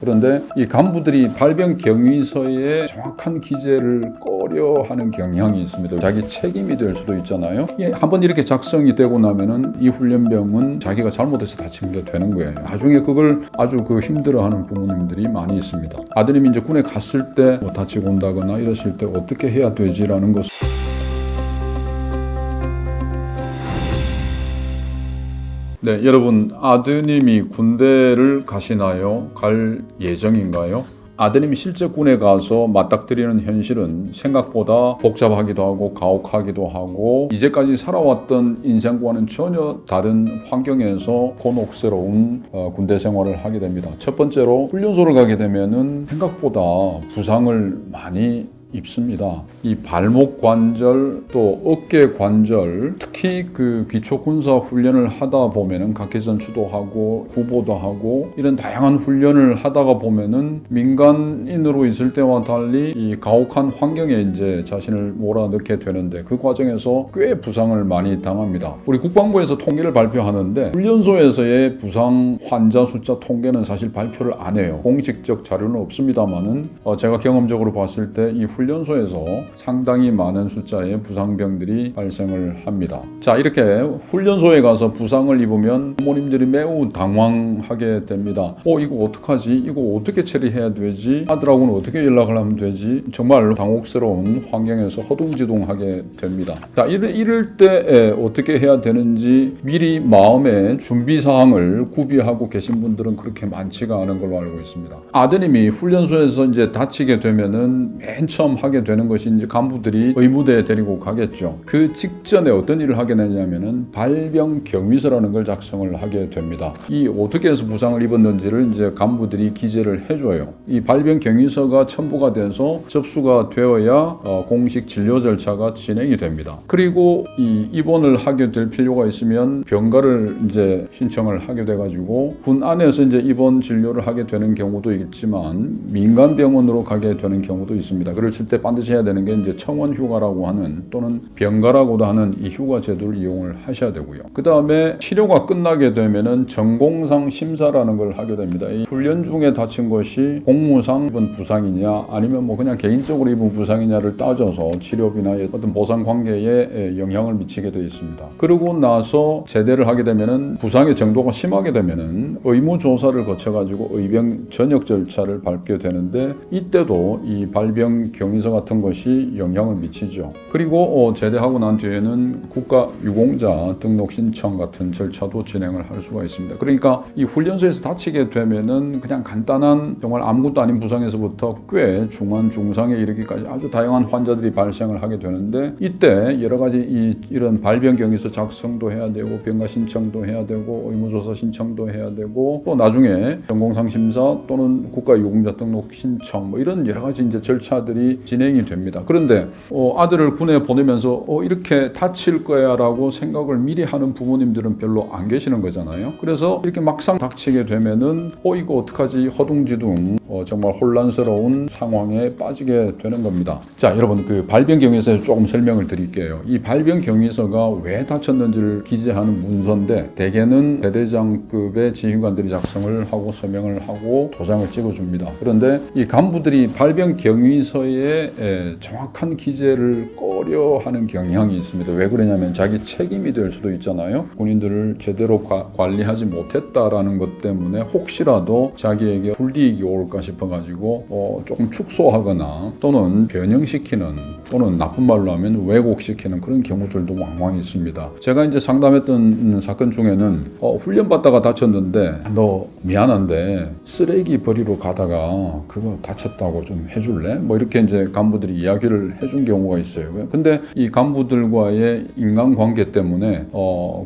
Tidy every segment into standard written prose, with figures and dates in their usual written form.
그런데 이 간부들이 발병 경위서에 정확한 기재를 꺼려하는 경향이 있습니다. 자기 책임이 될 수도 있잖아요. 한번 이렇게 작성이 되고 나면은 이 훈련병은 자기가 잘못해서 다친 게 되는 거예요. 나중에 그걸 아주 힘들어하는 부모님들이 많이 있습니다. 아드님이 이제 군에 갔을 때 뭐 다치고 온다거나 이랬을 때 어떻게 해야 되지라는 것을 네, 여러분, 아드님이 군대를 가시나요? 갈 예정인가요? 아드님이 실제 군에 가서 맞닥뜨리는 현실은 생각보다 복잡하기도 하고 가혹하기도 하고 이제까지 살아왔던 인생과는 전혀 다른 환경에서 곤혹스러운 군대 생활을 하게 됩니다. 첫 번째로 훈련소를 가게 되면은 생각보다 부상을 많이 입습니다. 이 발목 관절 또 어깨 관절 특히 기초 군사 훈련을 하다 보면은 각개전투도 하고 구보도 하고 이런 다양한 훈련을 하다가 보면은 민간인으로 있을 때와 달리 이 가혹한 환경에 이제 자신을 몰아넣게 되는데 그 과정에서 꽤 부상을 많이 당합니다. 우리 국방부에서 통계를 발표하는데 훈련소에서의 부상 환자 숫자 통계는 사실 발표를 안 해요. 공식적 자료는 없습니다만은 제가 경험적으로 봤을 때 이 훈련소에서 상당히 많은 숫자의 부상병들이 발생을 합니다. 자, 이렇게 훈련소에 가서 부상을 입으면 부모님들이 매우 당황하게 됩니다. 이거 어떡하지? 이거 어떻게 처리해야 되지? 아들하고는 어떻게 연락을 하면 되지? 정말 당혹스러운 환경에서 허둥지둥하게 됩니다. 자, 이럴 때 어떻게 해야 되는지 미리 마음의 준비사항을 구비하고 계신 분들은 그렇게 많지가 않은 걸로 알고 있습니다. 아드님이 훈련소에서 이제 다치게 되면은 맨 처음 하게 되는 것이 이제 간부들이 의무대에 데리고 가겠죠. 그 직전에 어떤 일을 하게 되냐면은 발병 경위서라는 걸 작성을 하게 됩니다. 이 어떻게 해서 부상을 입었는지를 이제 간부들이 기재를 해줘요. 이 발병 경위서가 첨부가 돼서 접수가 되어야 공식 진료 절차가 진행이 됩니다. 그리고 이 입원을 하게 될 필요가 있으면 병가를 이제 신청을 하게 돼가지고 군 안에서 이제 입원 진료를 하게 되는 경우도 있지만 민간 병원으로 가게 되는 경우도 있습니다. 그럴 때 반드시 해야 되는 게 이제 청원 휴가라고 하는 또는 병가라고도 하는 이 휴가 제도를 이용을 하셔야 되고요. 그 다음에 치료가 끝나게 되면은 전공상 심사라는 걸 하게 됩니다. 이 훈련 중에 다친 것이 공무상 입은 부상이냐 아니면 뭐 그냥 개인적으로 입은 부상이냐를 따져서 치료비나 어떤 보상 관계에 영향을 미치게 되어 있습니다. 그러고 나서 제대를 하게 되면은 부상의 정도가 심하게 되면은 의무 조사를 거쳐가지고 의병 전역 절차를 밟게 되는데 이때도 이 발병 경위서 같은 것이 영향을 미치죠. 그리고 제대하고 난 뒤에는 국가유공자 등록 신청 같은 절차도 진행을 할 수가 있습니다. 그러니까 이 훈련소에서 다치게 되면은 그냥 간단한 정말 아무것도 아닌 부상에서부터 꽤 중한 중상에 이르기까지 아주 다양한 환자들이 발생을 하게 되는데 이때 여러 가지 이런 발병 경위서 작성도 해야 되고 병가 신청도 해야 되고 의무조사 신청도 해야 되고 또 나중에 전공상 심사 또는 국가유공자 등록 신청 뭐 이런 여러 가지 이제 절차들이 진행이 됩니다. 그런데 아들을 군에 보내면서 이렇게 다칠 거야 라고 생각을 미리 하는 부모님들은 별로 안 계시는 거잖아요. 그래서 이렇게 막상 닥치게 되면은 이거 어떡하지 허둥지둥 정말 혼란스러운 상황에 빠지게 되는 겁니다. 자, 여러분 발병 경위서에 조금 설명을 드릴게요. 이 발병 경위서가 왜 다쳤는지를 기재하는 문서인데 대개는 대대장급의 지휘관들이 작성을 하고 서명을 하고 도장을 찍어줍니다. 그런데 이 간부들이 발병 경위서에 정확한 기재를 꺼려하는 경향이 있습니다. 왜 그러냐면 자기 책임이 될 수도 있잖아요. 군인들을 제대로 관리하지 못했다라는 것 때문에 혹시라도 자기에게 불이익이 올까 싶어가지고 조금 축소하거나 또는 변형시키는 또는 나쁜 말로 하면 왜곡시키는 그런 경우들도 왕왕 있습니다. 제가 이제 상담했던 사건 중에는 훈련받다가 다쳤는데 너 미안한데 쓰레기 버리러 가다가 그거 다쳤다고 좀 해줄래? 뭐 이렇게 이제 간부들이 이야기를 해준 경우가 있어요. 근데 이 간부들과의 인간관계 때문에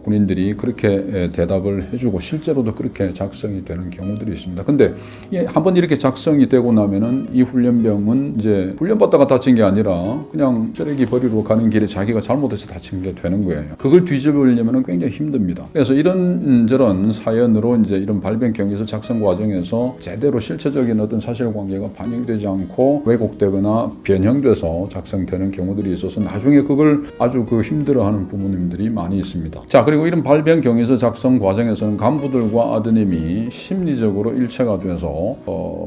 군인들이 그렇게 대답을 해주고 실제로도 그렇게 작성이 되는 경우들이 있습니다. 근데 한번 이렇게 작성이 되고 나면은 이 훈련병은 이제 훈련받다가 다친 게 아니라 그냥 쓰레기 버리러 가는 길에 자기가 잘못해서 다친 게 되는 거예요. 그걸 뒤집으려면 굉장히 힘듭니다. 그래서 이런저런 사연으로 이제 이런 발병 경위서 작성 과정에서 제대로 실체적인 어떤 사실관계가 반영되지 않고 왜곡되거나 바뀌거나 변형돼서 작성되는 경우들이 있어서 나중에 그걸 아주 힘들어하는 부모님들이 많이 있습니다. 자, 그리고 이런 발병 경위서 작성 과정에서는 간부들과 아드님이 심리적으로 일체가 돼서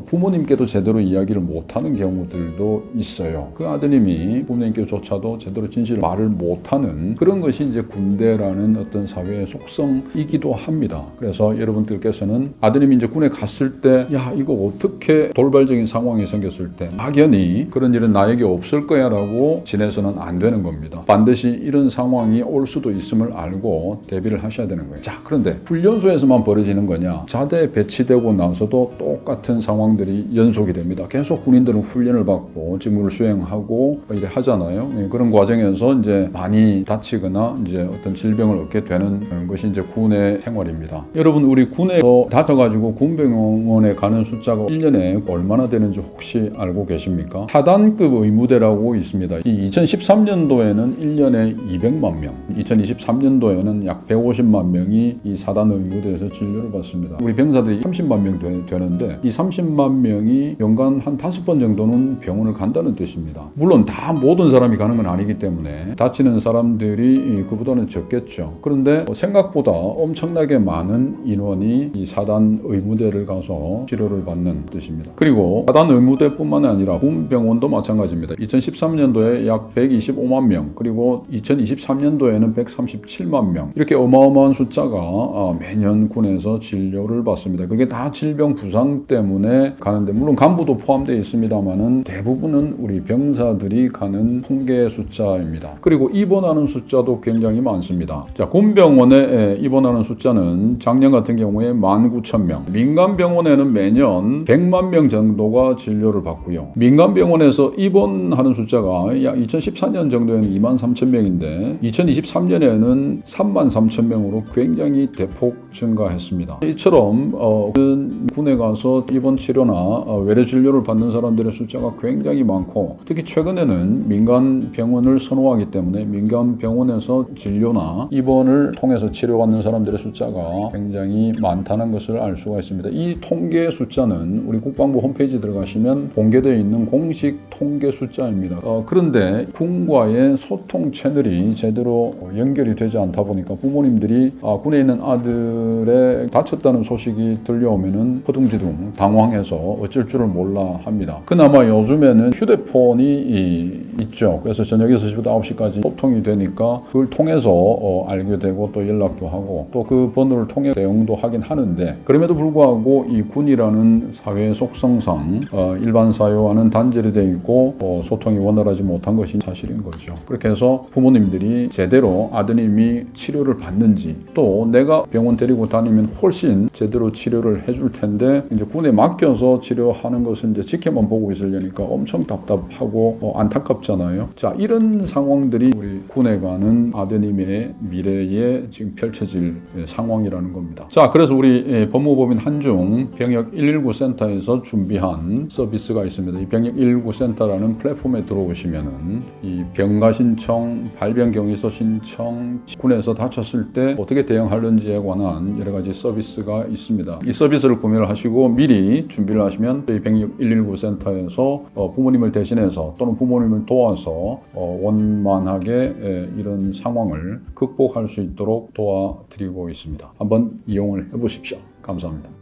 부모님께도 제대로 이야기를 못하는 경우들도 있어요. 그 아드님이 부모님께조차도 제대로 진실을 말을 못하는 그런 것이 이제 군대라는 어떤 사회의 속성이기도 합니다. 그래서 여러분들께서는 아드님이 이제 군에 갔을 때, 야, 이거 어떻게 돌발적인 상황이 생겼을 때 막연히 그런 일은 나에게 없을 거야 라고 지내서는 안 되는 겁니다. 반드시 이런 상황이 올 수도 있음을 알고 대비를 하셔야 되는 거예요. 자, 그런데 훈련소에서만 벌어지는 거냐? 자대에 배치되고 나서도 똑같은 상황들이 연속이 됩니다. 계속 군인들은 훈련을 받고 직무를 수행하고 이래 하잖아요. 그런 과정에서 이제 많이 다치거나 이제 어떤 질병을 얻게 되는 것이 이제 군의 생활입니다. 여러분, 우리 군에서 다쳐가지고 군병원에 가는 숫자가 1년에 얼마나 되는지 혹시 알고 계십니까? 하단급 의무대라고 있습니다. 이 2013년도에는 1년에 200만 명, 2023년도에는 약 150만 명이 이 사단 의무대에서 진료를 받습니다. 우리 병사들이 30만 명 되는데 이 30만 명이 연간 한 5번 정도는 병원을 간다는 뜻입니다. 물론 다 모든 사람이 가는 건 아니기 때문에 다치는 사람들이 그보다는 적겠죠. 그런데 생각보다 엄청나게 많은 인원이 이 사단 의무대를 가서 치료를 받는 뜻입니다. 그리고 사단 의무대뿐만 아니라 군병원도 마찬가지입니다. 2013년도에 약 125만 명, 그리고 2023년도에는 137만 명, 이렇게 어마어마한 숫자가 매년 군에서 진료를 받습니다. 그게 다 질병 부상 때문에 가는데, 물론 간부도 포함되어 있습니다만은 대부분은 우리 병사들이 가는 통계 숫자입니다. 그리고 입원하는 숫자도 굉장히 많습니다. 자, 군병원에 입원하는 숫자는 작년 같은 경우에 19,000명, 민간병원에는 매년 100만 명 정도가 진료를 받고요. 민간병원에서 입원하는 숫자가 약 2014년 정도에는 23,000명인데 2023년에는 33,000명으로 굉장히 대폭 증가했습니다. 이처럼 군에 가서 입원 치료나 외래 진료를 받는 사람들의 숫자가 굉장히 많고, 특히 최근에는 민간 병원을 선호하기 때문에 민간 병원에서 진료나 입원을 통해서 치료받는 사람들의 숫자가 굉장히 많다는 것을 알 수가 있습니다. 이 통계 숫자는 우리 국방부 홈페이지 들어가시면 공개되어 있는 공식 통계 숫자입니다. 그런데 군과의 소통 채널이 제대로 연결이 되지 않다 보니까 부모님들이 군에 있는 아들의 다쳤다는 소식이 들려오면은 허둥지둥 당황해서 어쩔 줄을 몰라 합니다. 그나마 요즘에는 휴대폰이 있죠. 그래서 저녁 6시부터 9시까지 소통이 되니까 그걸 통해서 알게 되고 또 연락도 하고 또 그 번호를 통해 대응도 하긴 하는데, 그럼에도 불구하고 이 군이라는 사회의 속성상 일반 사회와는 단절이 되어 있고 소통이 원활하지 못한 것이 사실인 거죠. 그렇게 해서 부모님들이 제대로 아드님이 치료를 받는지, 또 내가 병원 데리고 다니면 훨씬 제대로 치료를 해줄 텐데 이제 군에 맡겨서 치료하는 것을 이제 지켜만 보고 있으려니까 엄청 답답하고 안타깝잖아요. 자, 이런 상황들이 우리 군에 가는 아드님의 미래에 지금 펼쳐질 상황이라는 겁니다. 자, 그래서 우리 법무법인 한중 병역 119 센터에서 준비한 서비스가 있습니다. 이 병역 119 센터라는 플랫폼에 들어오시면은 이 병가 신청, 발병 경위서 신청, 군에서 다쳤을 때 어떻게 대응하는지에 관한 여러 가지 서비스가 있습니다. 이 서비스를 구매를 하시고 미리 준비를 하시면 저희 병역 119 센터에서 부모님을 대신해서 또는 부모님을 도와서 원만하게 이런 상황을 극복할 수 있도록 도와드리고 있습니다. 한번 이용을 해보십시오. 감사합니다.